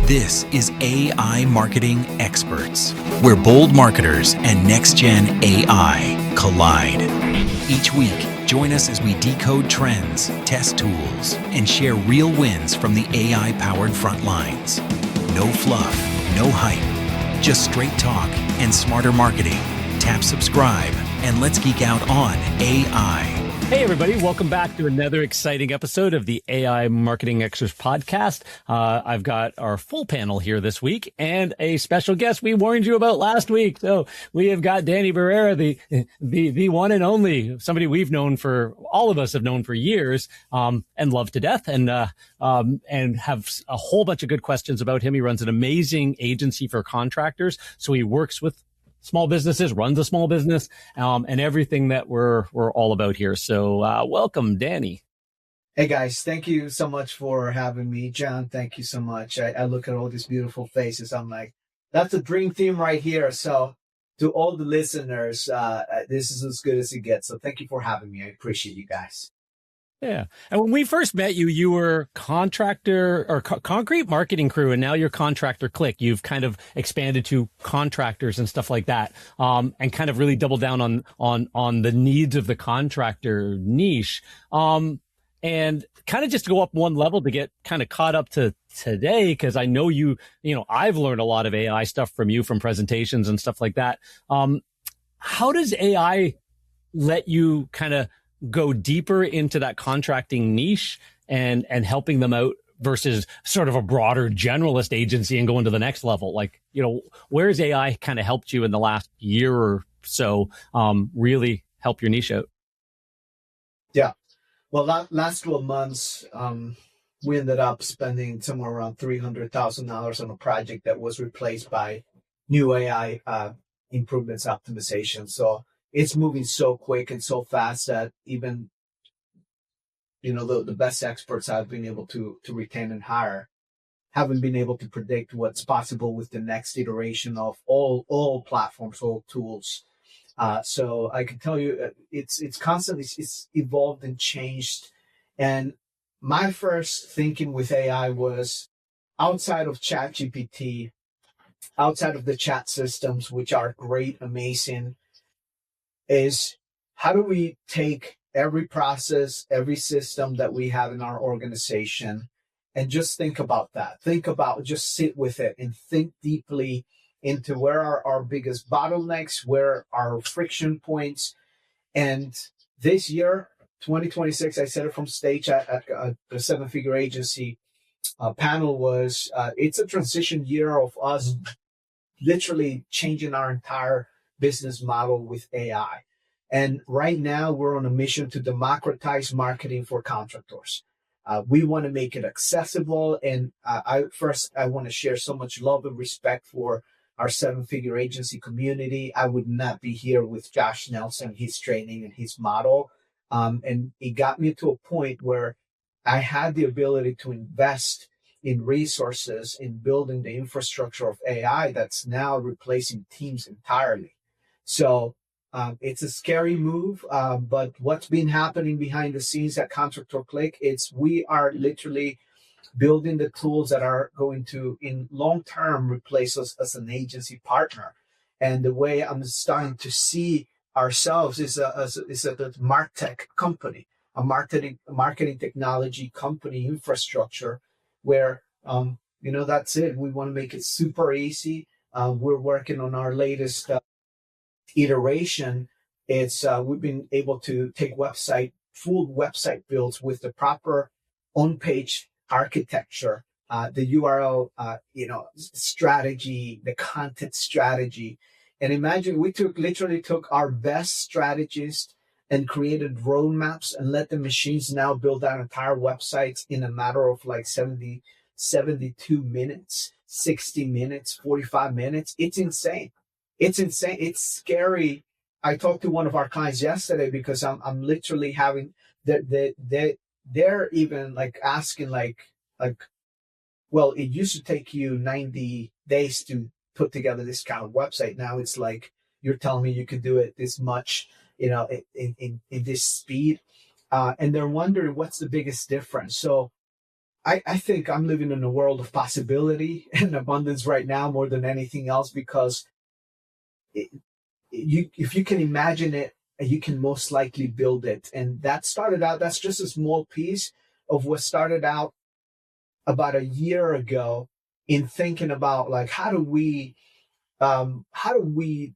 This is AI Marketing Experts, where bold marketers and next-gen AI collide. Each week, join us as we decode trends, test tools, and share real wins from the AI-powered front lines. No fluff, no hype, just straight talk and smarter marketing. Tap subscribe, and let's geek out on AI. Hey everybody, welcome back to another exciting episode of the AI Marketing Experts podcast. I've got our full panel here this week and a special guest we warned you about last week. So we have got Danny Barrera, the one and only, somebody we've known for, all of us have known for years, and love to death, and have a whole bunch of good questions about him. He runs an amazing agency for contractors. So he works with small businesses, runs a small business, and everything that we're all about here. So welcome, Danny. Hey guys, thank you so much for having me. John, thank you so much. I look at all these beautiful faces. I'm like, that's a dream team right here. So to all the listeners, this is as good as it gets. So thank you for having me. I appreciate you guys. Yeah. And when we first met you, you were contractor or concrete marketing crew, and now you're Contractor Click. You've kind of expanded to contractors and stuff like that, and kind of really doubled down on the needs of the contractor niche. And kind of just to go up one level to get kind of caught up to today, because I know I've learned a lot of AI stuff from you, from presentations and stuff like that. How does AI let you kind of go deeper into that contracting niche and helping them out versus sort of a broader generalist agency and going to the next level? Like, where has AI kind of helped you in the last year or so, really help your niche out? Yeah. Well, last 12 months, we ended up spending somewhere around $300,000 on a project that was replaced by new AI improvements optimization. So it's moving so quick and so fast that even, the best experts I've been able to retain and hire haven't been able to predict what's possible with the next iteration of all platforms, all tools. So I can tell you, it's constantly, it's evolved and changed. And my first thinking with AI was outside of ChatGPT, outside of the chat systems, which are great, amazing, is how do we take every process, every system that we have in our organization and just think about that. Just sit with it and think deeply into where are our biggest bottlenecks, where are friction points. And this year, 2026, I said it from stage at the seven-figure agency panel was, it's a transition year of us literally changing our entire business model with AI. And right now we're on a mission to democratize marketing for contractors. We want to make it accessible. And I want to share so much love and respect for our seven-figure agency community. I would not be here with Josh Nelson, his training and his model. And it got me to a point where I had the ability to invest in resources in building the infrastructure of AI that's now replacing teams entirely. So it's a scary move, but what's been happening behind the scenes at Contractor Click, we are literally building the tools that are going to, in long term, replace us as an agency partner. And the way I'm starting to see ourselves is a MarTech company, a marketing technology company infrastructure, where that's it. We want to make it super easy. We're working on our latest iteration. We've been able to take full website builds with the proper on-page architecture, the URL, strategy, the content strategy. And imagine we literally took our best strategists and created roadmaps and let the machines now build out entire websites in a matter of like 72 minutes, 60 minutes, 45 minutes. It's insane. It's scary. I talked to one of our clients yesterday because I'm literally having they're even like asking like, well, it used to take you 90 days to put together this kind of website. Now it's like, you're telling me you could do it this much, in this speed. And they're wondering what's the biggest difference. So I think I'm living in a world of possibility and abundance right now more than anything else, because if you can imagine it, you can most likely build it. And that's just a small piece of what started out about a year ago in thinking about like, how do we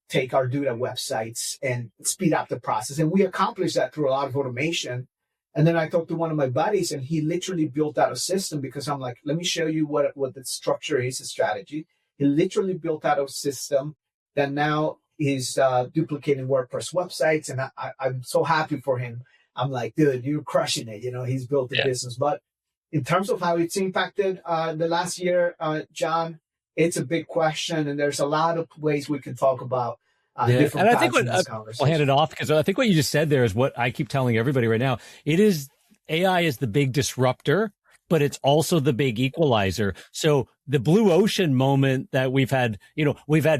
take our data websites and speed up the process? And we accomplished that through a lot of automation. And then I talked to one of my buddies, and he literally built out a system, because I'm like, let me show you what the structure is, a strategy. He literally built out a system that now is duplicating WordPress websites. And I'm so happy for him. I'm like, dude, you're crushing it. He's built a business. But in terms of how it's impacted the last year, John, it's a big question. And there's a lot of ways we can talk about different and I think I'll hand it off, because I think what you just said there is what I keep telling everybody right now. AI is the big disruptor, but it's also the big equalizer. So the blue ocean moment that we've had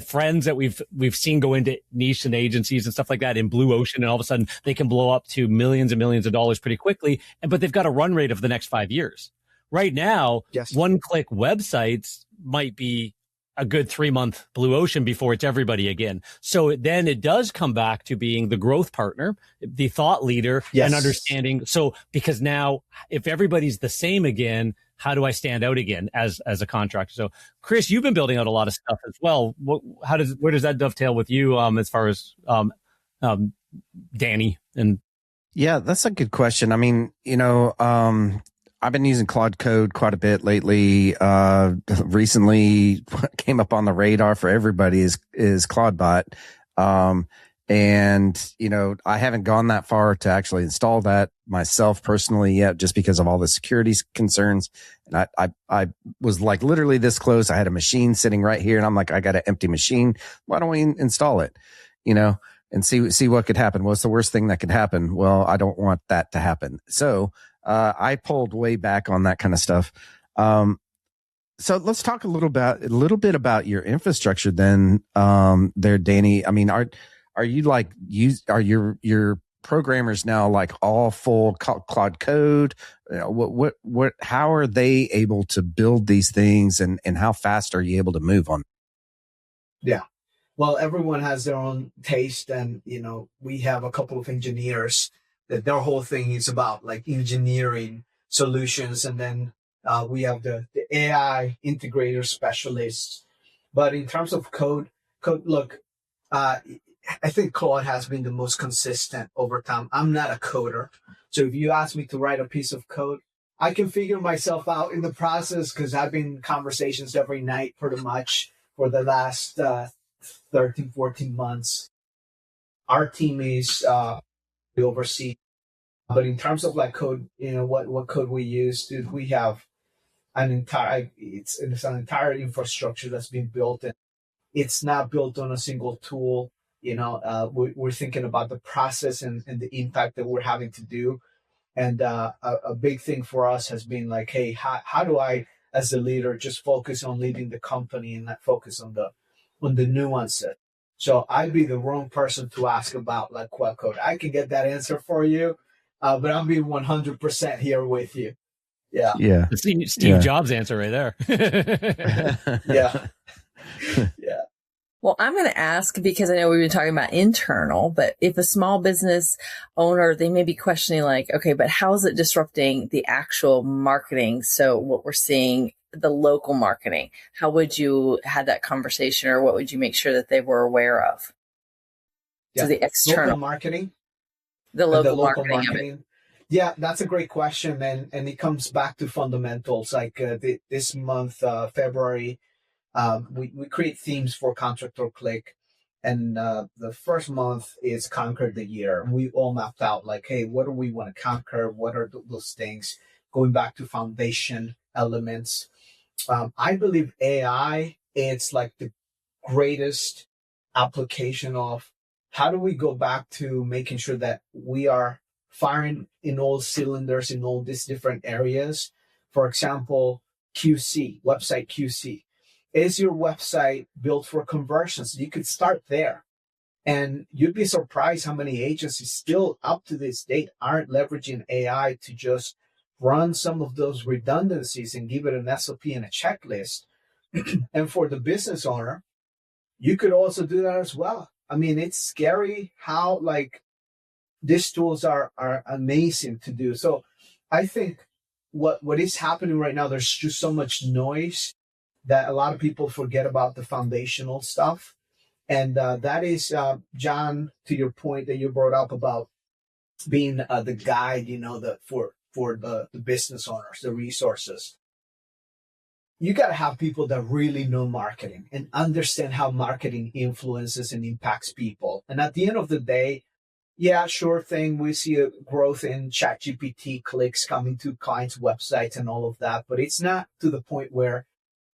friends that we've seen go into niche and agencies and stuff like that in blue ocean, and all of a sudden they can blow up to millions and millions of dollars pretty quickly. But they've got a run rate of the next 5 years. Right now, one-click websites might be a good 3-month blue ocean before it's everybody again. So then it does come back to being the growth partner, the thought leader, and understanding. So because now if everybody's the same again, how do I stand out again as a contractor? So Chris, you've been building out a lot of stuff as well. Where does that dovetail with you as far as Danny? And yeah, that's a good question. I mean, I've been using Claude Code quite a bit lately. Recently, what came up on the radar for everybody is Claudebot. And, I haven't gone that far to actually install that myself personally yet, just because of all the security concerns. And I was like literally this close. I had a machine sitting right here, and I'm like, I got an empty machine. Why don't we install it? And see what could happen. What's the worst thing that could happen? Well, I don't want that to happen. So, I pulled way back on that kind of stuff. So let's talk a little bit about your infrastructure then, there, Danny. I mean, are your programmers now like all full Claude Code? How are they able to build these things, and how fast are you able to move on? Yeah. Well, everyone has their own taste, and, we have a couple of engineers that their whole thing is about like engineering solutions. And then we have the AI integrator specialists. But in terms of code, look, I think Claude has been the most consistent over time. I'm not a coder. So if you ask me to write a piece of code, I can figure myself out in the process, because I've been in conversations every night pretty much for the last 13, 14 months. Our team is we oversee. But in terms of like code, what code we use, dude, we have it's an entire infrastructure that's been built, and it's not built on a single tool. We're thinking about the process and the impact that we're having to do. And a big thing for us has been like, hey, how do I, as a leader, just focus on leading the company and not focus on the nuances? So I'd be the wrong person to ask about like what code. I can get that answer for you, but I'm being 100% here with you. Yeah. Yeah. Steve Jobs answer right there. Yeah. Yeah. Well, I'm going to ask, because I know we've been talking about internal, but if a small business owner, they may be questioning like, okay, but how is it disrupting the actual marketing? So what we're seeing, the local marketing, how would you have that conversation, or what would you make sure that they were aware of? Yeah. So the external local marketing, the local marketing. Yeah, that's a great question. And it comes back to fundamentals. Like this month, February, we create themes for Contractor Click. And the first month is Conquer the Year. We all mapped out like, hey, what do we want to conquer? What are those things? Going back to foundation elements. I believe AI, it's like the greatest application of how do we go back to making sure that we are firing in all cylinders in all these different areas. For example, QC, website QC. Is your website built for conversions? You could start there. And you'd be surprised how many agencies still up to this date aren't leveraging AI to just run some of those redundancies and give it an SOP and a checklist. And for the business owner, you could also do that as well. I mean, it's scary how like these tools are amazing to do. So I think what is happening right now, there's just so much noise that a lot of people forget about the foundational stuff. And that is, John, to your point that you brought up about being the guide, for the business owners, the resources. You got to have people that really know marketing and understand how marketing influences and impacts people. And at the end of the day, yeah, sure thing. We see a growth in ChatGPT clicks coming to clients' websites and all of that, but it's not to the point where,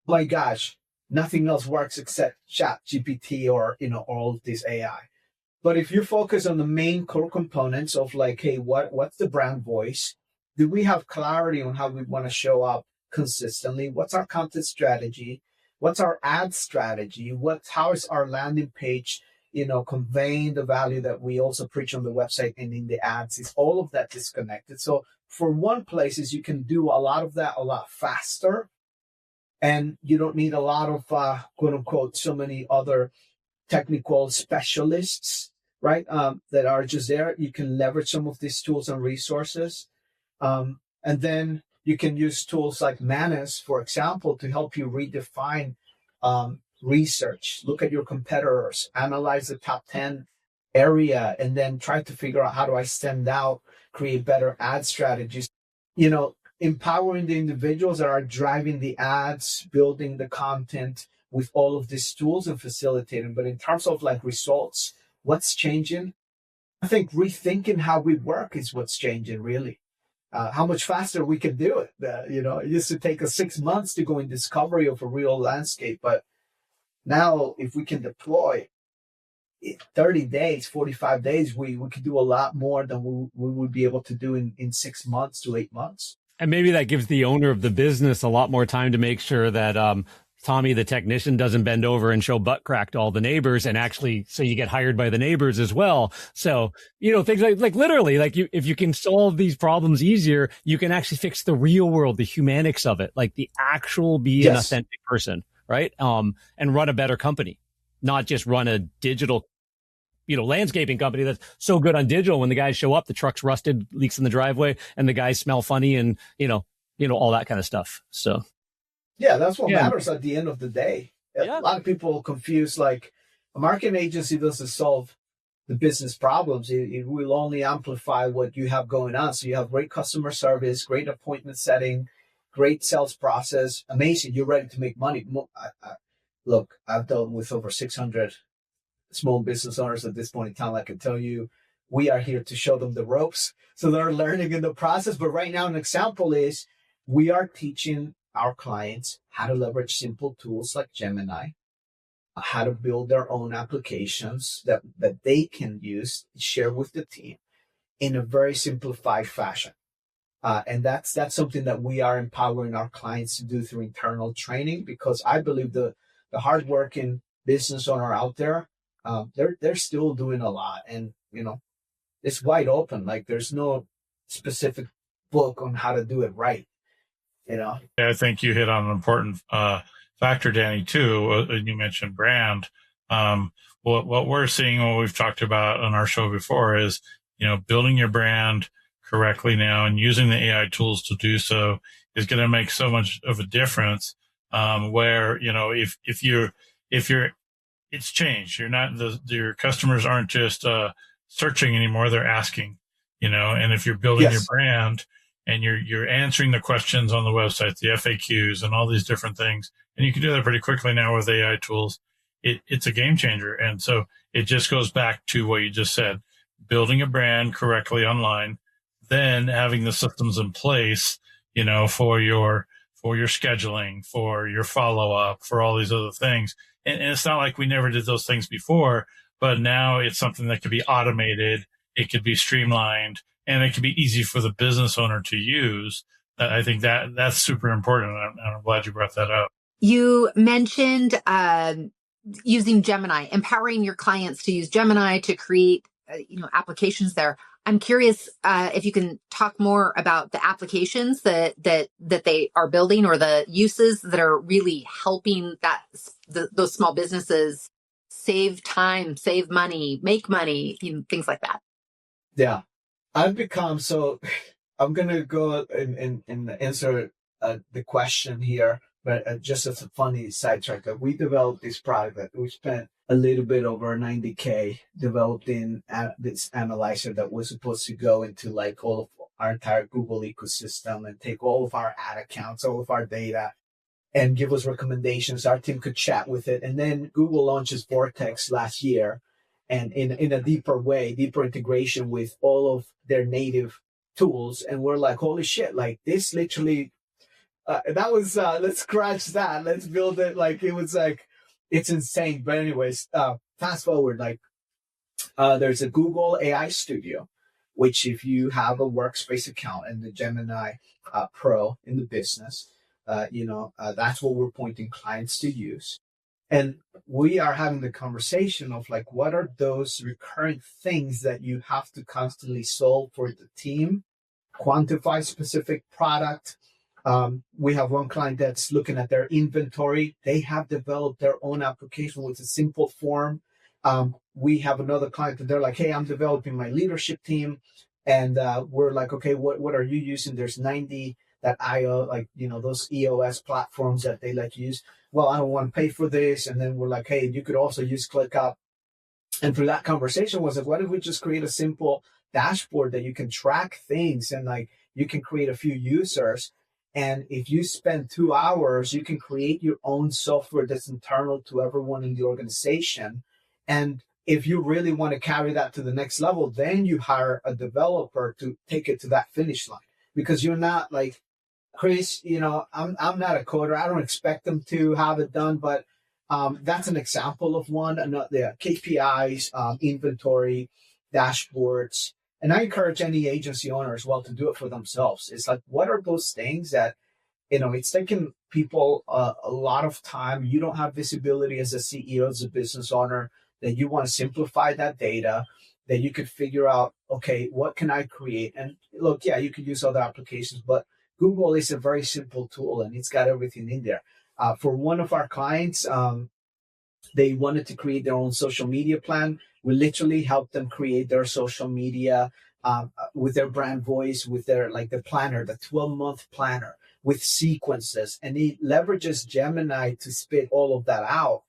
my gosh, nothing else works except ChatGPT or, all of this AI. But if you focus on the main core components of like, hey, what's the brand voice? Do we have clarity on how we want to show up consistently? What's our content strategy? What's our ad strategy? How is our landing page, conveying the value that we also preach on the website and in the ads? Is all of that disconnected? So for one place you can do a lot of that a lot faster, and you don't need a lot of quote unquote so many other technical specialists, right? That are just there. You can leverage some of these tools and resources, and then you can use tools like Manus, for example, to help you redefine research, look at your competitors, analyze the top 10 area, and then try to figure out how do I stand out, create better ad strategies. Empowering the individuals that are driving the ads, building the content with all of these tools and facilitating. But in terms of like results, what's changing? I think rethinking how we work is what's changing, really. How much faster we can do it. It used to take us 6 months to go in discovery of a real landscape, but now if we can deploy 30 days, 45 days, we could do a lot more than we would be able to do in 6 months to 8 months. And maybe that gives the owner of the business a lot more time to make sure that Tommy, the technician, doesn't bend over and show butt crack to all the neighbors, and actually, so you get hired by the neighbors as well. So, things like literally, like if you can solve these problems easier, you can actually fix the real world, the humanics of it, like the actual be an authentic person, right? And run a better company, not just run a digital, landscaping company that's so good on digital. When the guys show up, the truck's rusted, leaks in the driveway, and the guys smell funny, and all that kind of stuff. So. Yeah, that's what matters at the end of the day. Yeah. A lot of people confuse, like, a marketing agency doesn't solve the business problems. It will only amplify what you have going on. So you have great customer service, great appointment setting, great sales process. Amazing. You're ready to make money. Look, I've dealt with over 600 small business owners at this point in time. I can tell you, we are here to show them the ropes. So they're learning in the process. But right now, an example is we are teaching our clients how to leverage simple tools like Gemini, how to build their own applications that they can use, share with the team in a very simplified fashion. And that's something that we are empowering our clients to do through internal training, because I believe the hardworking business owner out there, they're still doing a lot. And, it's wide open. Like, there's no specific book on how to do it right. Yeah, I think you hit on an important factor, Danny, too. You mentioned brand. What we're seeing, what we've talked about on our show before, is building your brand correctly now and using the AI tools to do so is going to make so much of a difference. Where if you're it's changed. You're not your customers aren't just searching anymore; they're asking. And if you're building your brand, and you're answering the questions on the website, the FAQs and all these different things. And you can do that pretty quickly now with AI tools. It's a game changer. And so it just goes back to what you just said, building a brand correctly online, then having the systems in place, for your scheduling, for your follow-up, for all these other things. And it's not like we never did those things before, but now it's something that could be automated. It could be streamlined. And it can be easy for the business owner to use. I think that's super important. And I'm glad you brought that up. You mentioned using Gemini, empowering your clients to use Gemini to create applications there. I'm curious if you can talk more about the applications that they are building, or the uses that are really helping those small businesses save time, save money, make money, things like that. Yeah, I've become so. I'm gonna go and answer the question here, but just as a funny sidetrack, that we developed this product that we spent a little bit over $90K developing this analyzer that was supposed to go into like all of our entire Google ecosystem and take all of our ad accounts, all of our data, and give us recommendations. Our team could chat with it. And then Google launches Vortex last year, and in a deeper way, deeper integration with all of their native tools. And we're like, holy shit, like this literally, that was, let's scratch that. Let's build it. Like, it was like, it's insane. But anyways, fast forward, like, there's a Google AI Studio, which if you have a workspace account and the Gemini Pro in the business, that's what we're pointing clients to use. And we are having the conversation of like, what are those recurrent things that you have to constantly solve for the team, quantify specific product. We have one client that's looking at their inventory. They have developed their own application with a simple form. We have another client that they're like, hey, I'm developing my leadership team. And we're like, okay, what are you using? There's 90 that those EOS platforms that they like to use. Well, I don't want to pay for this. And then we're like, hey, you could also use ClickUp. And through that conversation was like, what if we just create a simple dashboard that you can track things and like you can create a few users. And if you spend 2 hours, you can create your own software that's internal to everyone in the organization. And if you really want to carry that to the next level, then you hire a developer to take it to that finish line, because you're not like, Chris, I'm not a coder. I don't expect them to have it done, but that's an example of one. The KPIs, inventory, dashboards. And I encourage any agency owner as well to do it for themselves. It's like, what are those things that, it's taking people a lot of time. You don't have visibility as a CEO, as a business owner, that you want to simplify that data, that you could figure out, okay, what can I create? And look, yeah, you could use other applications, but Google is a very simple tool and it's got everything in there. For one of our clients, they wanted to create their own social media plan. We literally helped them create their social media with their brand voice, with their the planner, the 12-month planner with sequences. And it leverages Gemini to spit all of that out.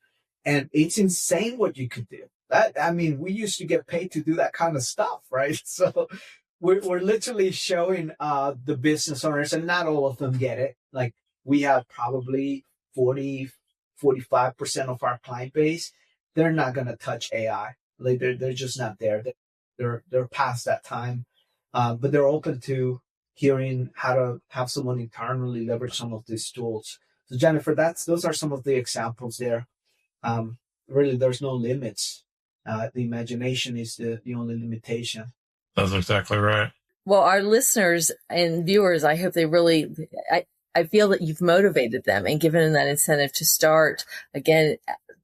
And it's insane what you could do. We used to get paid to do that kind of stuff, right? So we're literally showing the business owners, and not all of them get it. Like, we have probably 45% of our client base, they're not going to touch AI. Like, they're just not there. They're past that time. But they're open to hearing how to have someone internally leverage some of these tools. So Jennifer, those are some of the examples there. Really, there's no limits. The imagination is the only limitation. That's exactly right. Well, our listeners and viewers, I hope they really, I feel that you've motivated them and given them that incentive to start again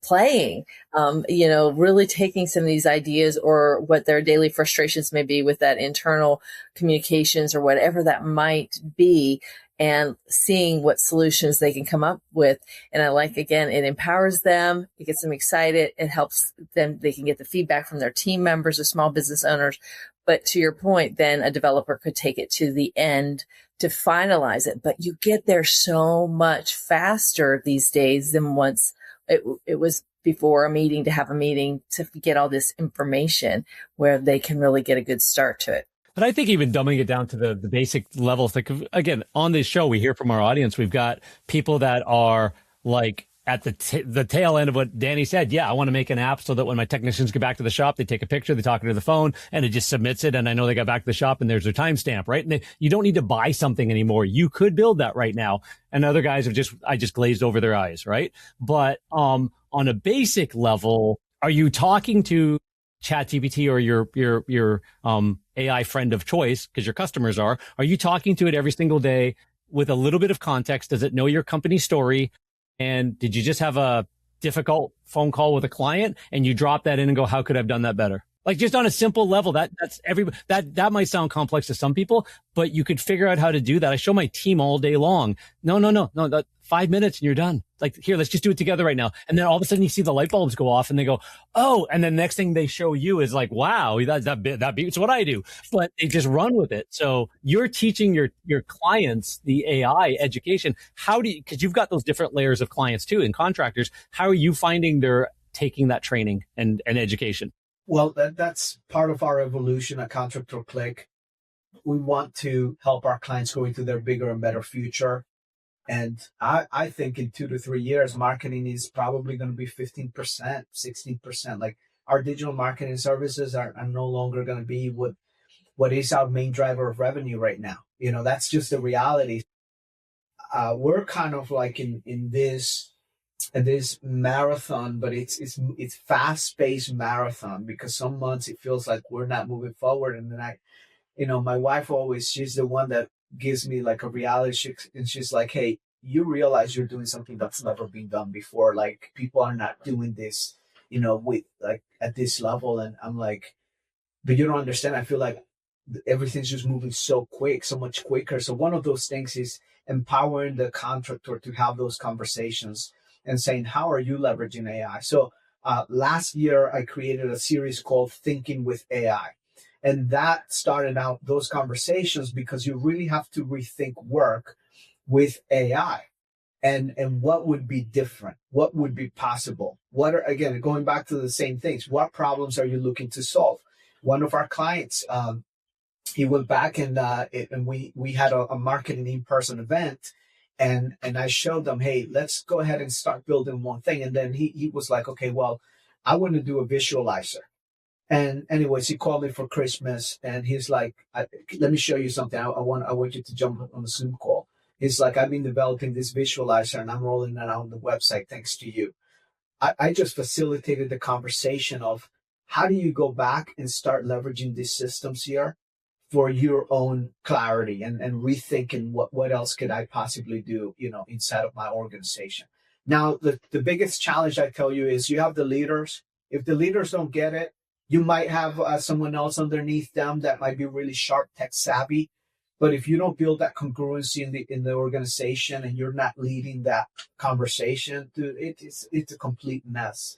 playing, really taking some of these ideas or what their daily frustrations may be with that internal communications or whatever that might be, and seeing what solutions they can come up with. And I like, again, it empowers them, it gets them excited, it helps them, they can get the feedback from their team members or small business owners. But to your point, then a developer could take it to the end to finalize it. But you get there so much faster these days than once it was before a meeting, to have a meeting to get all this information where they can really get a good start to it. But I think even dumbing it down to the basic levels, like, again, on this show, we hear from our audience, we've got people that are like at the tail end of what Danny said. Yeah, I want to make an app so that when my technicians get back to the shop, they take a picture, they talk into the phone, and it just submits it. And I know they got back to the shop and there's their timestamp, right? And you don't need to buy something anymore. You could build that right now. And other guys I just glazed over their eyes, right? But on a basic level, are you talking to ChatGPT or your AI friend of choice, because your customers are you talking to it every single day with a little bit of context? Does it know your company story? And did you just have a difficult phone call with a client and you drop that in and go, how could I have done that better? Like just on a simple level, that might sound complex to some people, but you could figure out how to do that. I show my team all day long. No, that 5 minutes and you're done. Like here, let's just do it together right now. And then all of a sudden you see the light bulbs go off and they go, oh, and then the next thing they show you is like, wow, that beats what I do, but they just run with it. So you're teaching your clients the AI education. Cause you've got those different layers of clients too and contractors. How are you finding they're taking that training and education? Well, that's part of our evolution at Contractor Click. We want to help our clients go into their bigger and better future. And I think in 2 to 3 years, marketing is probably going to be 15%, 16%. Like our digital marketing services are no longer going to be what is our main driver of revenue right now. That's just the reality. We're kind of like in this marathon, but it's fast-paced marathon, because some months it feels like we're not moving forward. And then my wife she's the one that gives me like a reality check, and she's like, hey, you realize you're doing something that's never been done before. Like people are not doing this, with like at this level. And I'm like, but you don't understand. I feel like everything's just moving so quick, so much quicker. So one of those things is empowering the contractor to have those conversations and saying, how are you leveraging AI? So last year, I created a series called Thinking with AI. And that started out those conversations because you really have to rethink work with AI and what would be different, what would be possible. Again, going back to the same things, what problems are you looking to solve? One of our clients, he went back and we had a marketing in-person event. And I showed them, hey, let's go ahead and start building one thing. And then he was like, okay, well, I want to do a visualizer. And anyways, he called me for Christmas and he's like, let me show you something. I want you to jump on the Zoom call. He's like, I've been developing this visualizer and I'm rolling it out on the website thanks to you. I just facilitated the conversation of how do you go back and start leveraging these systems here for your own clarity and rethinking what else could I possibly do, inside of my organization. Now, the biggest challenge I tell you is you have the leaders. If the leaders don't get it, you might have someone else underneath them that might be really sharp, tech savvy. But if you don't build that congruency in the organization and you're not leading that conversation, dude, it's a complete mess.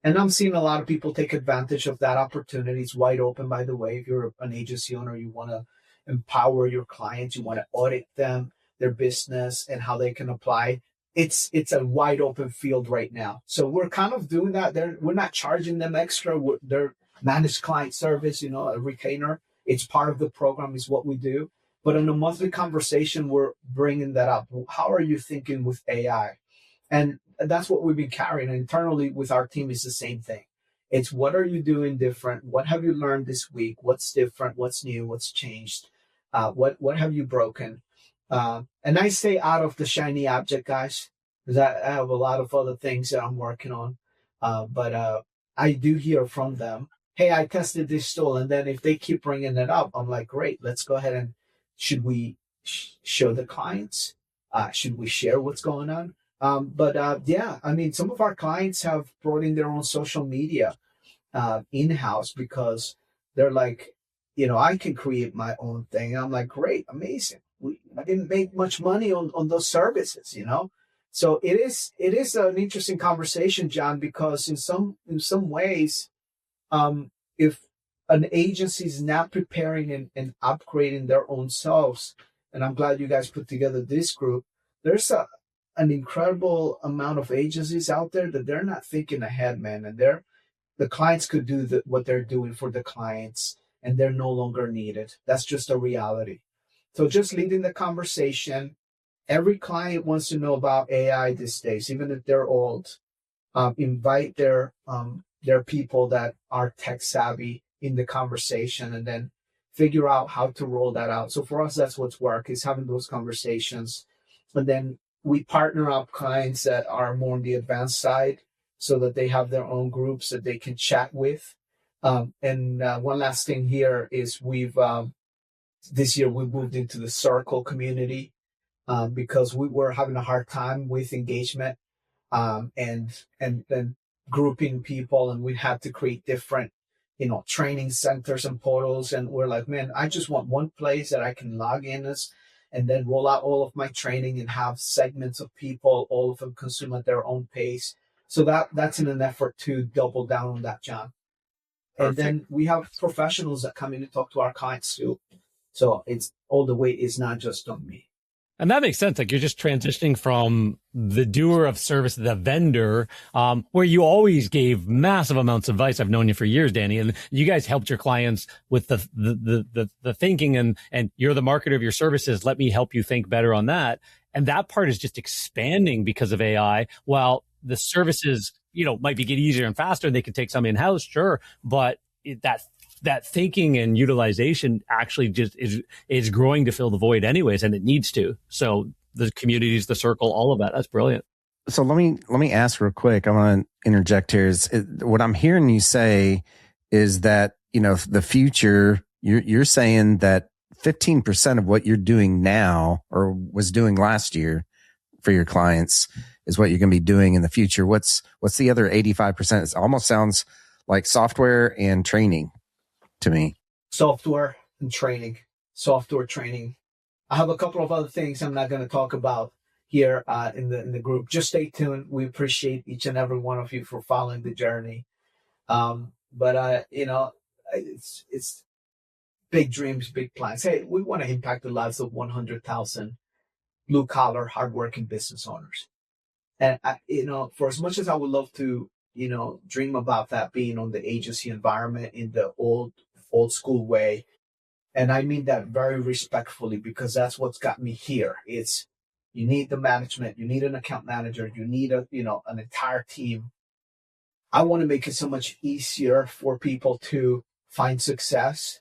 And I'm seeing a lot of people take advantage of that opportunity. It's wide open, by the way. If you're an agency owner, you want to empower your clients, you want to audit them, their business, and how they can apply. It's a wide open field right now. So we're kind of doing that. We're not charging them extra. They're managed client service, a retainer. It's part of the program, is what we do. But in a monthly conversation, we're bringing that up. How are you thinking with AI? And that's what we've been carrying internally with our team. Is the same thing. It's what are you doing different? What have you learned this week? What's different? What's new? What's changed? What have you broken? And I stay out of the shiny object, guys, because I have a lot of other things that I'm working on. But I do hear from them, hey, I tested this tool. And then if they keep bringing it up, I'm like, great, let's go ahead and should we show the clients? Should we share what's going on? Yeah, I mean, some of our clients have brought in their own social media in-house because they're like, I can create my own thing. And I'm like, great, amazing. I didn't make much money on those services, So it is an interesting conversation, John, because in some ways, if an agency is not preparing and upgrading their own selves, and I'm glad you guys put together this group, there's an incredible amount of agencies out there that they're not thinking ahead, man, and the clients could do what they're doing for the clients, and they're no longer needed. That's just a reality. So just leading the conversation. Every client wants to know about AI these days, even if they're old. Invite their people that are tech savvy in the conversation, and then figure out how to roll that out. So for us, that's what's work, is having those conversations. And then we partner up clients that are more on the advanced side so that they have their own groups that they can chat with. And one last thing here is this year we moved into the Circle community because we were having a hard time with engagement and then grouping people, and we had to create different training centers and portals. And we're like, man, I just want one place that I can log in as, and then roll out all of my training and have segments of people, all of them consume at their own pace. So that's in an effort to double down on that, John. Perfect. And then we have professionals that come in to talk to our clients too. So it's all the weight is not just on me. And that makes sense. Like you're just transitioning from the doer of service to the vendor, where you always gave massive amounts of advice. I've known you for years, Danny, and you guys helped your clients with the thinking and you're the marketer of your services. Let me help you think better on that. And that part is just expanding because of AI. While the services, might be get easier and faster and they can take some in-house, sure. But that thinking and utilization actually just is growing to fill the void anyways, and it needs to. So the communities, the circle, all of that, that's brilliant. So let me ask real quick. I want to interject here. What I'm hearing you say is that, the future, you're saying that 15% of what you're doing now or was doing last year for your clients is what you're going to be doing in the future. What's the other 85%? It almost sounds like software and training to me. Software training. I have a couple of other things I'm not going to talk about here in the group. Just stay tuned. We appreciate each and every one of you for following the journey. But it's big dreams, big plans. Hey, we want to impact the lives of 100,000 blue collar, hardworking business owners. And for as much as I would love to, dream about that being on the agency environment in the old school way. And I mean that very respectfully, because that's what's got me here. It's, you need the management, you need an account manager, you need an entire team. I want to make it so much easier for people to find success.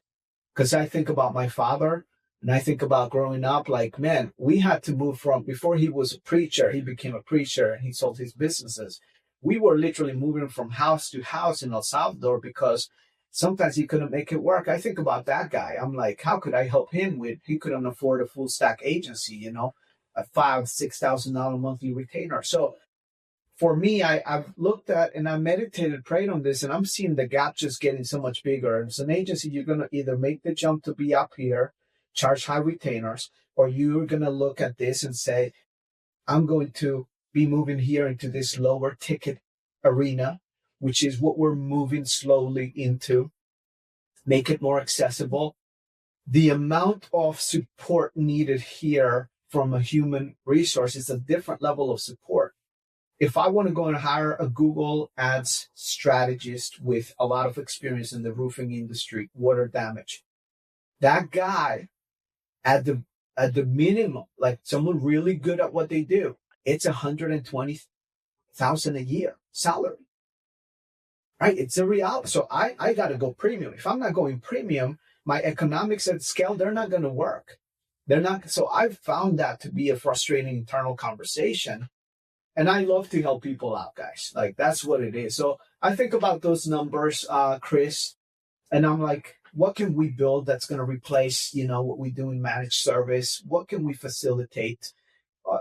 Because I think about my father and I think about growing up, like, man, we had to move from, before he was a preacher, he became a preacher and he sold his businesses. We were literally moving from house to house in El Salvador because sometimes he couldn't make it work. I think about that guy. I'm like, how could I help him he couldn't afford a full stack agency, a $5,000-$6,000 monthly retainer. So for me, I've looked at and I meditated, prayed on this, and I'm seeing the gap just getting so much bigger. As an agency, you're going to either make the jump to be up here, charge high retainers, or you're going to look at this and say, I'm going to be moving here into this lower ticket arena, which is what we're moving slowly into, make it more accessible. The amount of support needed here from a human resource is a different level of support. If I want to go and hire a Google Ads strategist with a lot of experience in the roofing industry, water damage, that guy at the minimum, like someone really good at what they do, it's $120,000 a year salary. Right? It's a reality. So I got to go premium. If I'm not going premium, my economics at scale, they're not going to work. They're not. So I've found that to be a frustrating internal conversation. And I love to help people out, guys. Like, that's what it is. So I think about those numbers, Chris, and I'm like, what can we build that's going to replace, what we do in managed service? What can we facilitate?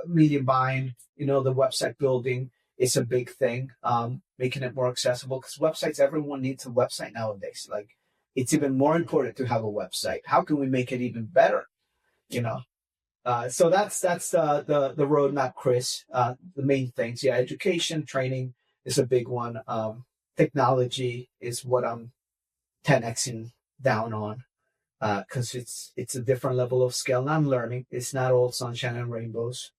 Media buying, the website building is a big thing. Making it more accessible, because websites, everyone needs a website nowadays. Like, it's even more important to have a website. How can we make it even better? So that's the roadmap, Chris. The main things, education, training is a big one. Technology is what I'm 10xing down on, because it's a different level of scale. And I'm learning. It's not all sunshine and rainbows.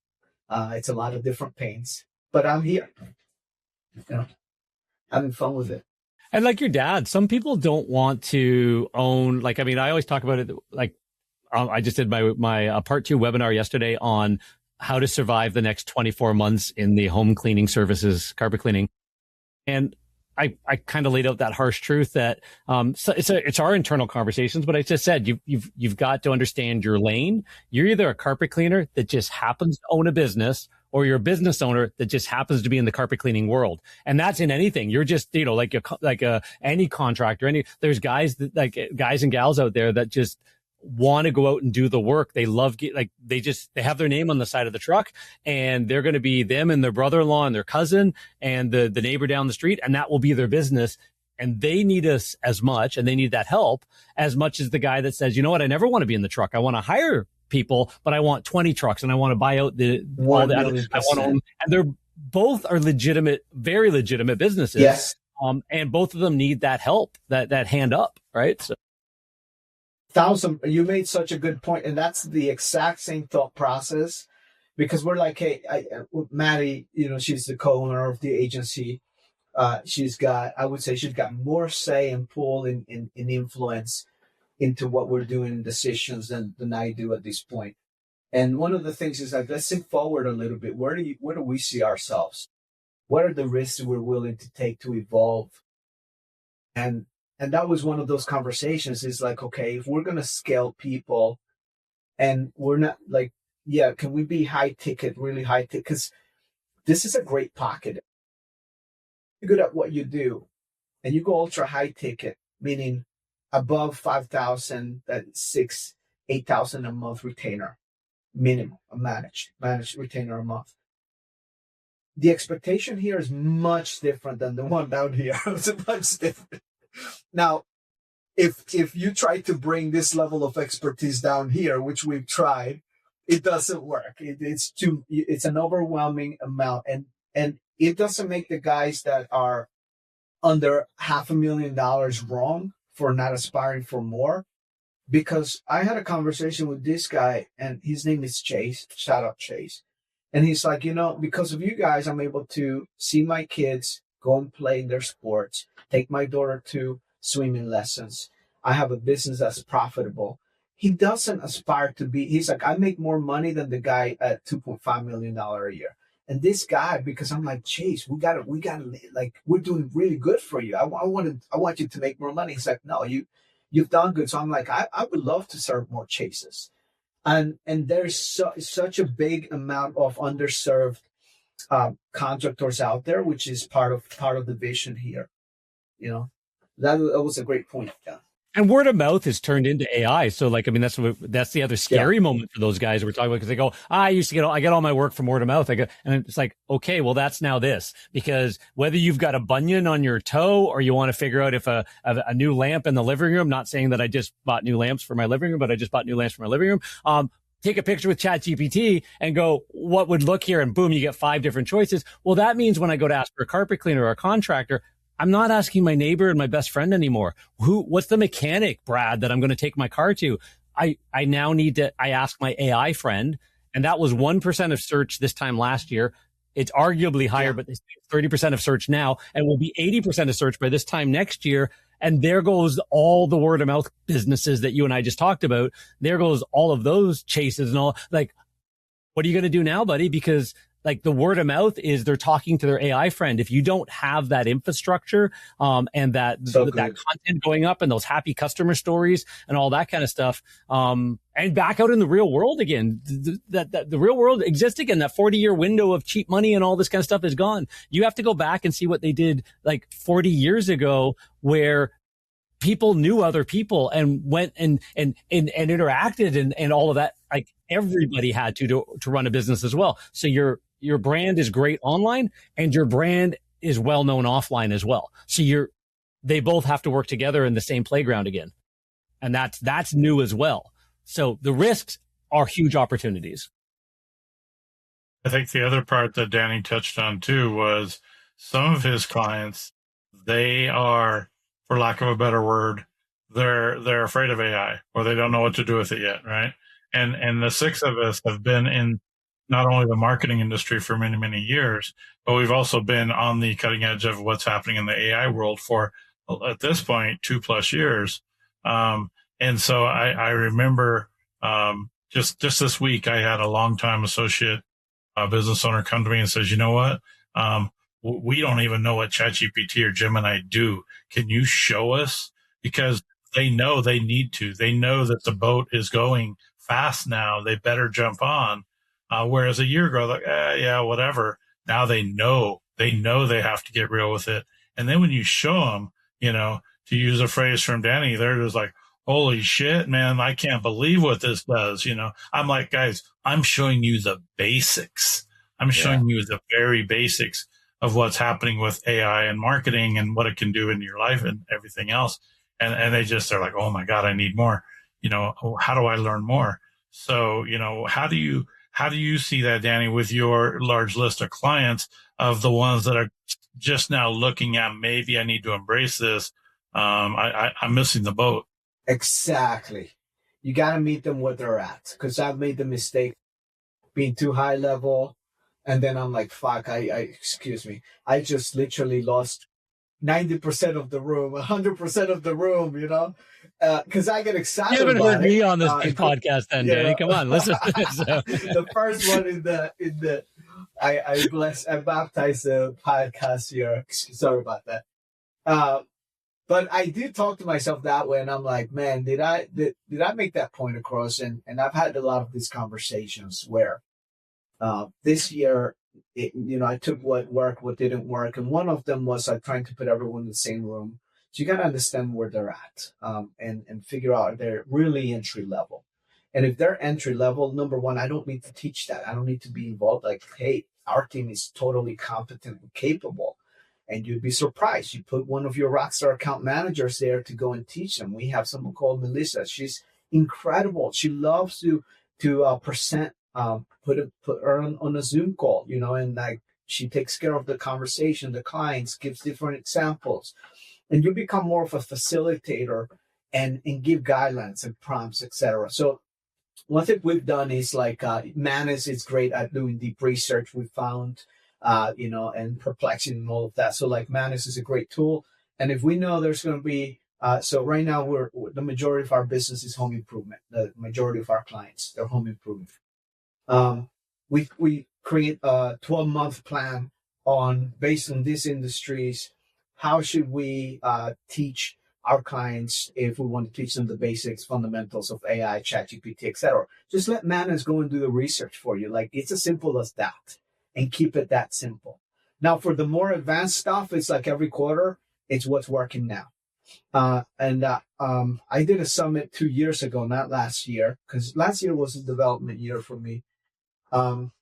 It's a lot of different pains, but I'm here, having fun with it. And like your dad, some people don't want to own, I always talk about it, I just did my part 2 webinar yesterday on how to survive the next 24 months in the home cleaning services, carpet cleaning. And I kind of laid out that harsh truth that, so it's our internal conversations, but I just said, you've got to understand your lane. You're either a carpet cleaner that just happens to own a business, or you're a business owner that just happens to be in the carpet cleaning world. And that's in anything. You're just, any contractor, there's guys and gals out there that just want to go out and do the work. They love, they have their name on the side of the truck, and they're going to be them and their brother-in-law and their cousin and the neighbor down the street. And that will be their business. and they need us as much, and they need that help as much as the guy that says, you know what, I never want to be in the truck. I want to hire people, but I want 20 trucks and I want to buy out I want to own, and they're both are legitimate, very legitimate businesses. Yes. And both of them need that help, that hand up, right? So. You made such a good point, and that's the exact same thought process, because we're like, hey, Maddie, she's the co-owner of the agency. She's got more say and pull in influence into what we're doing in decisions than I do at this point. And one of the things is like, let's think forward a little bit. Where do we see ourselves? What are the risks we're willing to take to evolve? And that was one of those conversations. Is like, okay, if we're going to scale people, and we're not like, yeah, can we be high ticket, really high ticket? Because this is a great pocket. You're good at what you do, and you go ultra high ticket, meaning above 5,000, that's 8,000 a month retainer minimum, a managed retainer a month. The expectation here is much different than the one down here. It's much different. Now, if you try to bring this level of expertise down here, which we've tried, it doesn't work. It's an overwhelming amount, and it doesn't make the guys that are under $500,000 wrong for not aspiring for more. Because I had a conversation with this guy, and his name is Chase. Shout out Chase. And he's like, because of you guys, I'm able to see my kids go and play in their sports, take my daughter to swimming lessons. I have a business that's profitable. He doesn't aspire to be, he's like, I make more money than the guy at $2.5 million a year. And this guy, because I'm like, Chase, we gotta, like, we're doing really good for you. I want you to make more money. He's like, no, you've done good. So I'm like, I would love to serve more Chases. And there's such a big amount of underserved contractors out there, which is part of the vision here. That was a great point. Yeah. And word of mouth is turned into AI. So that's the other scary moment for those guys we're talking about, because they go, I get all my work from word of mouth. And it's like, okay, well, that's now this, because whether you've got a bunion on your toe or you want to figure out if a new lamp in the living room, not saying that I just bought new lamps for my living room, but I just bought new lamps for my living room. Take a picture with ChatGPT and go, what would look here? And boom, you get 5 different choices. Well, that means when I go to ask for a carpet cleaner or a contractor, I'm not asking my neighbor and my best friend anymore. What's the mechanic, Brad, that I'm going to take my car to? I now I ask my AI friend, and that was 1% of search this time last year. It's arguably higher, but it's 30% of search now, and will be 80% of search by this time next year. And there goes all the word of mouth businesses that you and I just talked about. There goes all of those Chases and all. Like, what are you going to do now, buddy? Because like the word of mouth is they're talking to their AI friend. If you don't have that infrastructure, and that content going up and those happy customer stories and all that kind of stuff, and back out in the real world again, that the real world exists again, that 40-year window of cheap money and all this kind of stuff is gone. You have to go back and see what they did like 40 years ago, where people knew other people and went and interacted and all of that. Like everybody had to run a business as well. So your brand is great online and your brand is well known offline as well. So they both have to work together in the same playground again. And that's new as well. So the risks are huge opportunities. I think the other part that Danny touched on too was some of his clients, they are, for lack of a better word, they're afraid of AI, or they don't know what to do with it yet, right? And the 6 of us have been in not only the marketing industry for many, many years, but we've also been on the cutting edge of what's happening in the AI world for, at this point, 2+ years. And so I remember just this week, I had a longtime associate business owner come to me and says, you know what? We don't even know what ChatGPT or Gemini do. Can you show us? Because they know they need to. They know that the boat is going fast now. They better jump on. Whereas a year ago, like, yeah, whatever. Now they know they have to get real with it. And then when you show them, to use a phrase from Danny, they're just like, holy shit, man, I can't believe what this does. I'm like, guys, I'm showing you the basics. I'm showing you the very basics. of what's happening with AI and marketing and what it can do in your life and everything else. And they just are like, oh my God, I need more. How do I learn more? So, how do you see that, Danny, with your large list of clients, of the ones that are just now looking at, maybe I need to embrace this? I'm missing the boat. Exactly. You got to meet them where they're at, because I've made the mistake being too high level. And then I'm like, fuck, excuse me, I just literally lost 90% of the room, 100% of the room, because I get excited. You haven't heard me on this podcast then, Danny. know, Come on, listen to this. The first one I baptized the podcast here. Sorry about that. But I did talk to myself that way, and I'm like, man, did I make that point across? And I've had a lot of these conversations where this year, I took what worked, what didn't work, and one of them was trying to put everyone in the same room. So you got to understand where they're at, and figure out if they're really entry level. And if they're entry level, number one, I don't need to teach that. I don't need to be involved. Like, hey, our team is totally competent and capable. And you'd be surprised. You put one of your rockstar account managers there to go and teach them. We have someone called Melissa. She's incredible. She loves to present, put her on a Zoom call, and like she takes care of the conversation, the clients, gives different examples, and you become more of a facilitator and give guidelines and prompts, etc. So one thing we've done is like Manus is great at doing deep research. We found. And Perplexity and all of that. So like Manus is a great tool. And if we know there's going to be, so right now the majority of our business is home improvement. The majority of our clients, they're home improvement. We create a 12-month plan based on these industries. How should we teach our clients if we want to teach them the basics, fundamentals of AI, ChatGPT, etc. Just let Manus go and do the research for you. Like, it's as simple as that. And keep it that simple. Now, for the more advanced stuff, it's like every quarter, it's what's working now. I did a summit 2 years ago, not last year, because last year was a development year for me.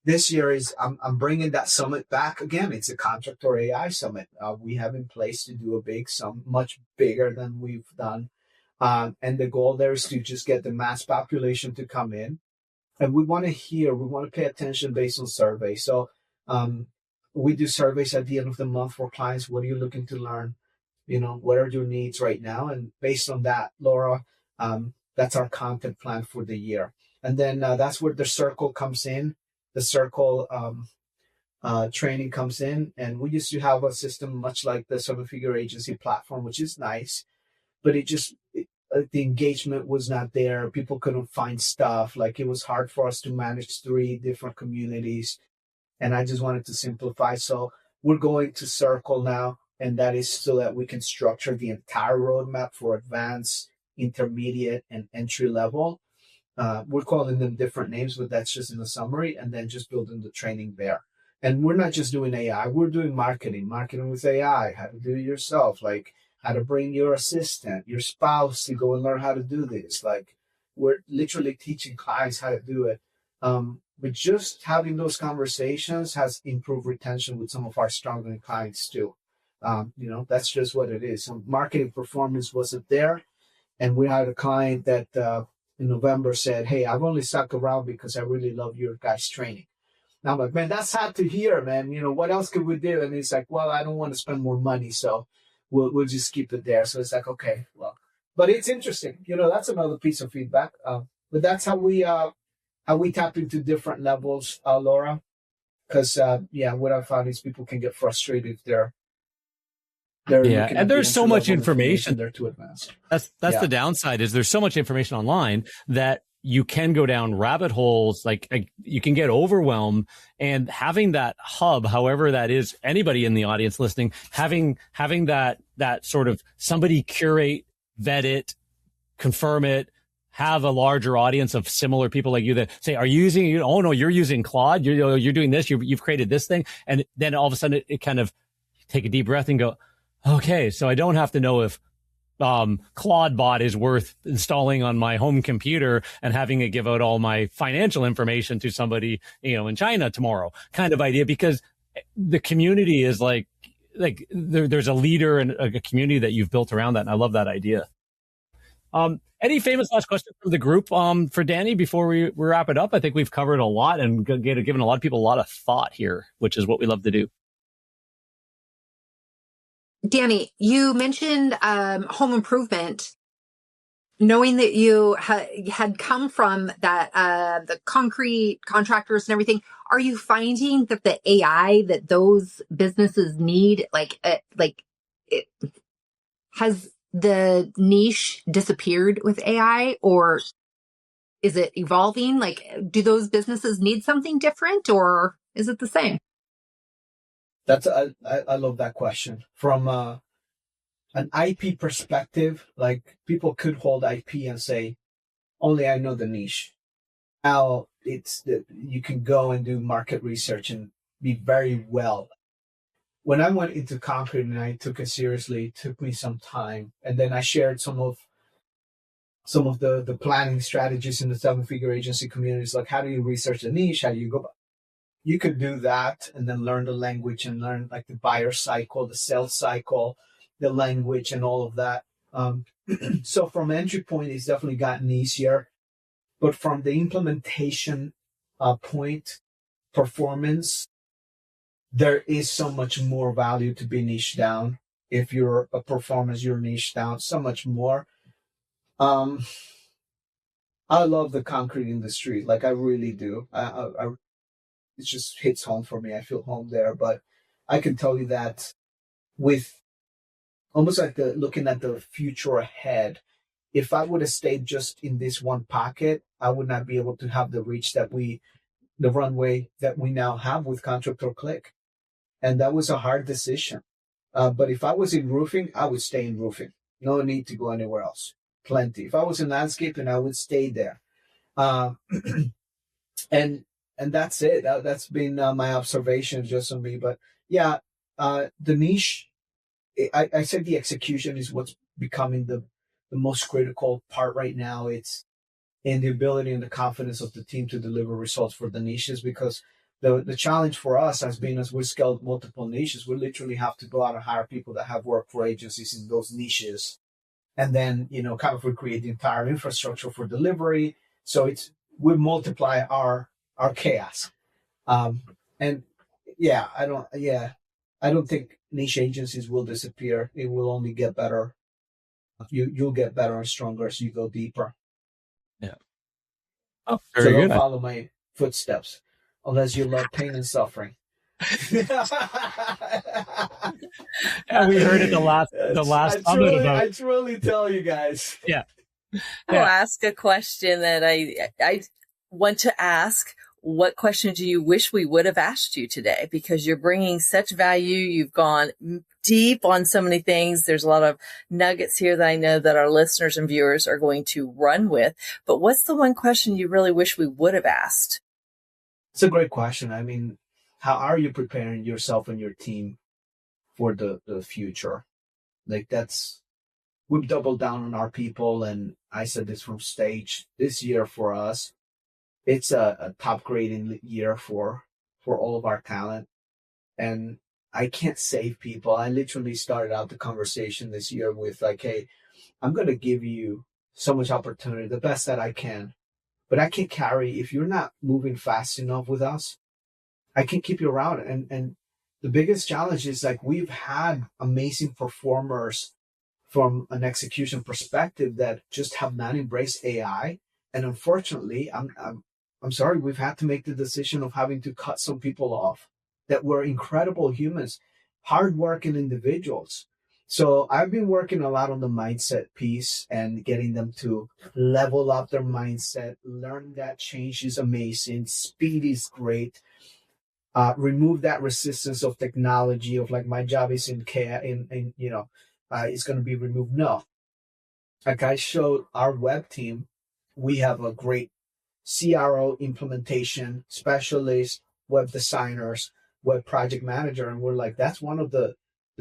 This year I'm bringing that summit back again. It's a Contractor AI Summit. We have in place to do a big summit, much bigger than we've done. And the goal there is to just get the mass population to come in. And we want to pay attention based on surveys. So we do surveys at the end of the month for clients. What are you looking to learn? What are your needs right now? And based on that, Laura, that's our content plan for the year. And then that's where the circle comes in. The circle training comes in. And we used to have a system much like the seven-figure agency platform, which is nice, but the engagement was not there. People couldn't find stuff. Like, it was hard for us to manage 3 different communities. And I just wanted to simplify. So we're going to Circle now. And that is so that we can structure the entire roadmap for advanced, intermediate, and entry level. We're calling them different names, but that's just in the summary. And then just building the training there. And we're not just doing AI. We're doing marketing with AI, how to do it yourself. Like, how to bring your assistant, your spouse to go and learn how to do this. Like, we're literally teaching clients how to do it. But just having those conversations has improved retention with some of our struggling clients too. That's just what it is. Some marketing performance wasn't there. And we had a client that in November said, hey, I've only stuck around because I really love your guys' training. And I'm like, man, that's hard to hear, man. What else could we do? And he's like, well, I don't want to spend more money. So we'll just keep it there. So it's like, okay, well, but it's interesting. That's another piece of feedback. But that's how we tap into different levels, Laura. Because what I found is people can get frustrated if they're and there's so much information. They're too advanced. That's the downside, is there's so much information online that you can go down rabbit holes. Like you can get overwhelmed, and having that hub, however that is, anybody in the audience listening, having that sort of somebody curate, vet it, confirm it, have a larger audience of similar people like you that say, are you using, oh no, you're using Claude, you're doing this, you've created this thing. And then all of a sudden it kind of take a deep breath and go, okay, so I don't have to know if Claude bot is worth installing on my home computer and having it give out all my financial information to somebody, in China tomorrow, kind of idea, because the community is like there's a leader and a community that you've built around that. And I love that idea. Any famous last question from the group for Danny before we wrap it up? I think we've covered a lot and given a lot of people a lot of thought here, which is what we love to do. Danny, you mentioned home improvement. Knowing that you had come from that, the concrete contractors and everything, are you finding that the AI that those businesses need, has the niche disappeared with AI, or is it evolving? Like, do those businesses need something different, or is it the same? I love that question. From an IP perspective, like people could hold IP and say, only I know the niche. Now you can go and do market research and be very well. When I went into concrete and I took it seriously, it took me some time. And then I shared some of the planning strategies in the 7-figure agency communities. Like, how do you research the niche? How do you go? You could do that and then learn the language and learn like the buyer cycle, the sales cycle, the language and all of that. So from entry point, it's definitely gotten easier. But from the implementation point, performance, there is so much more value to be niche down. If you're a performance, you're niche down, so much more. I love the concrete industry. Like, I really do. It just hits home for me. I feel home there. But I can tell you that with almost like looking at the future ahead, if I would have stayed just in this one pocket, I would not be able to have the reach the runway that we now have with Contractor Click. And that was a hard decision. But if I was in roofing, I would stay in roofing. No need to go anywhere else. Plenty. If I was in landscaping, I would stay there. And that's it. That's been my observation just on me. But yeah, the niche, I said the execution is what's becoming the most critical part right now. It's in the ability and the confidence of the team to deliver results for the niches, because the challenge for us has been, as we scaled multiple niches, we literally have to go out and hire people that have worked for agencies in those niches, and then kind of recreate the entire infrastructure for delivery. So we multiply our chaos. And yeah, I don't think niche agencies will disappear. It will only get better. You'll get better and stronger as you go deeper. Yeah. Oh, very so good. Don't follow my footsteps unless you love pain and suffering. Yeah, we heard it the last summit about. I truly tell you guys. Yeah. I'll ask a question that I want to ask. What question do you wish we would have asked you today? Because you're bringing such value. You've gone deep on so many things. There's a lot of nuggets here that I know that our listeners and viewers are going to run with. But what's the one question you really wish we would have asked? It's a great question. I mean, how are you preparing yourself and your team for the future? Like, we've doubled down on our people. And I said this from stage, this year for us, it's a top grading year for all of our talent. And I can't save people. I literally started out the conversation this year with like, hey, I'm going to give you so much opportunity, the best that I can. But I can't carry, if you're not moving fast enough with us, I can keep you around. And the biggest challenge is, like, we've had amazing performers from an execution perspective that just have not embraced AI. And unfortunately, I'm sorry, we've had to make the decision of having to cut some people off that were incredible humans, hardworking individuals. So I've been working a lot on the mindset piece and getting them to level up their mindset, learn that change is amazing, speed is great, remove that resistance of technology of like, my job is it's going to be removed. No. Like I showed our web team, we have a great CRO implementation specialist, web designers, web project manager. And we're like, that's one of the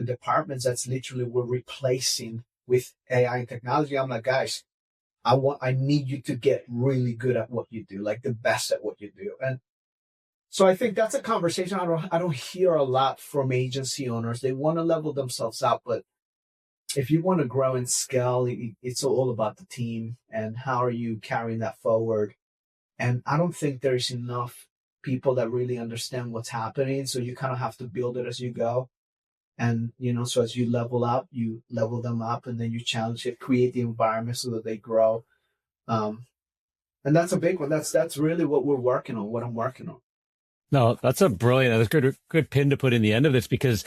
departments that's literally we're replacing with AI and technology. I'm like, guys, I need you to get really good at what you do, like the best at what you do. And So I think that's a conversation I don't hear a lot from agency owners. They want to level themselves up, but if you want to grow and scale, it's all about the team and how are you carrying that forward. And I don't think there's enough people that really understand what's happening. So you kind of have to build it as you go. And, so as you level them up, and then you challenge it, create the environment so that they grow. And that's a big one. That's really what we're working on, what I'm working on. No, that's a good pin to put in the end of this, because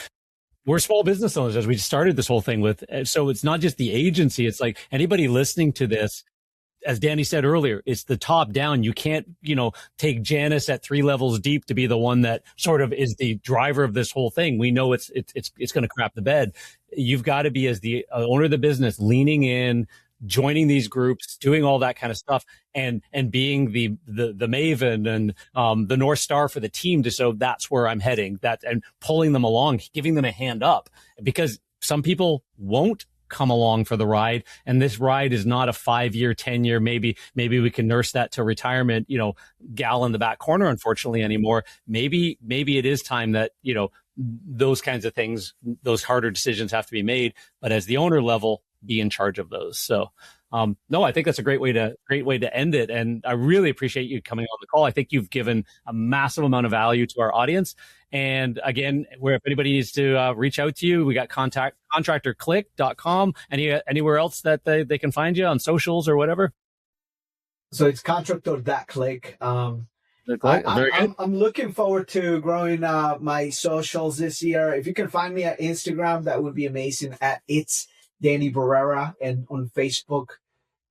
we're small business owners, as we started this whole thing with. So it's not just the agency. It's like anybody listening to this, as Danny said earlier, it's the top down. You can't, take Janice at 3 levels deep to be the one that sort of is the driver of this whole thing. We know it's going to crap the bed. You've got to be, as the owner of the business, leaning in, joining these groups, doing all that kind of stuff, and being the maven and the North Star for the team, so that's where I'm heading, and pulling them along, giving them a hand up, because some people won't come along for the ride, and this ride is not a 5-year, 10-year, maybe we can nurse that to retirement, gal in the back corner, unfortunately, anymore. Maybe it is time that, those kinds of things, those harder decisions have to be made, but as the owner level, be in charge of those. So, no, I think that's a great way to end it. And I really appreciate you coming on the call. I think you've given a massive amount of value to our audience. And again, if anybody needs to reach out to you, we got contractorclick.com. Anywhere else that they can find you on socials or whatever? So it's contractor.click. Very good. I'm looking forward to growing my socials this year. If you can find me at Instagram, that would be amazing, at It's Danny Barrera, and on Facebook.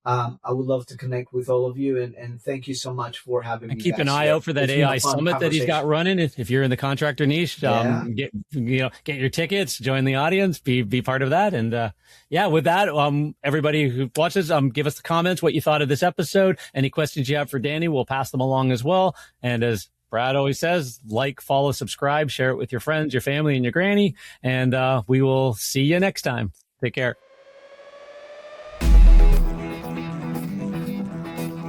I would love to connect with all of you, and thank you so much for having me. And keep an eye out for that AI summit that he's got running. If you're in the contractor niche, get your tickets, join the audience, be part of that. And with that, everybody who watches, give us the comments what you thought of this episode. Any questions you have for Danny, we'll pass them along as well. And as Brad always says, like, follow, subscribe, share it with your friends, your family, and your granny. And we will see you next time. Take care.